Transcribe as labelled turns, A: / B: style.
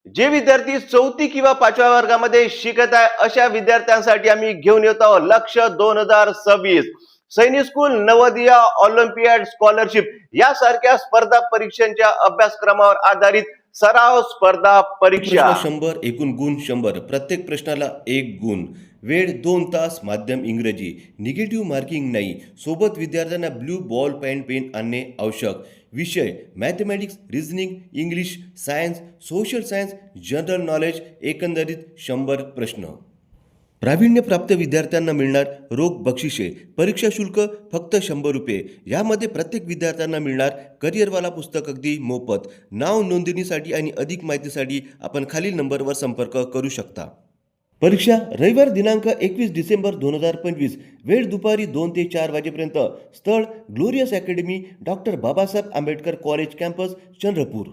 A: जे विद्यार्थी 4थी किंवा 5व्या वर्गामध्ये शिकत आहे अशा विद्यार्थ्यांसाठी आम्ही घेऊन येत आहोत लक्ष 2026 सैनिक स्कूल नवोदय ऑलिम्पियाड स्कॉलरशिप यासारख्या स्पर्धा परीक्षांच्या अभ्यासक्रमावर आधारित सराव स्पर्धा परीक्षा।
B: प्रश्न 100, एकूण गुण 100, प्रत्येक प्रश्नाला 1 गुण, वेळ 2 तास, माध्यम इंग्रजी, निगेटिव्ह मार्किंग नाही, सोबत विद्यार्थ्यांना ब्ल्यू बॉल पेन आणणे आवश्यक, विषय mathematics, reasoning, English, science, social science, general knowledge, एकंदरीत 100 प्रश्न। प्रावीण्यप्राप्त विद्यार्थ्यांना मिळणार रोख बक्षिसे, परीक्षा शुल्क फक्त 100 रुपये। यामध्ये प्रत्येक विद्यार्थ्यांना मिळणार करिअरवाला पुस्तक अगदी मोफत। नाव नोंदणीसाठी आणि अधिक माहितीसाठी आपण खालील नंबरवर संपर्क करू शकता। परीक्षा रविवार दिनांक 21 डिसेंबर 2025, वेळ दुपारी 2 ते 4 वाजेपर्यंत। स्थळ glorious academy, doctor Babasaheb Ambedkar college campus, Chandrapur.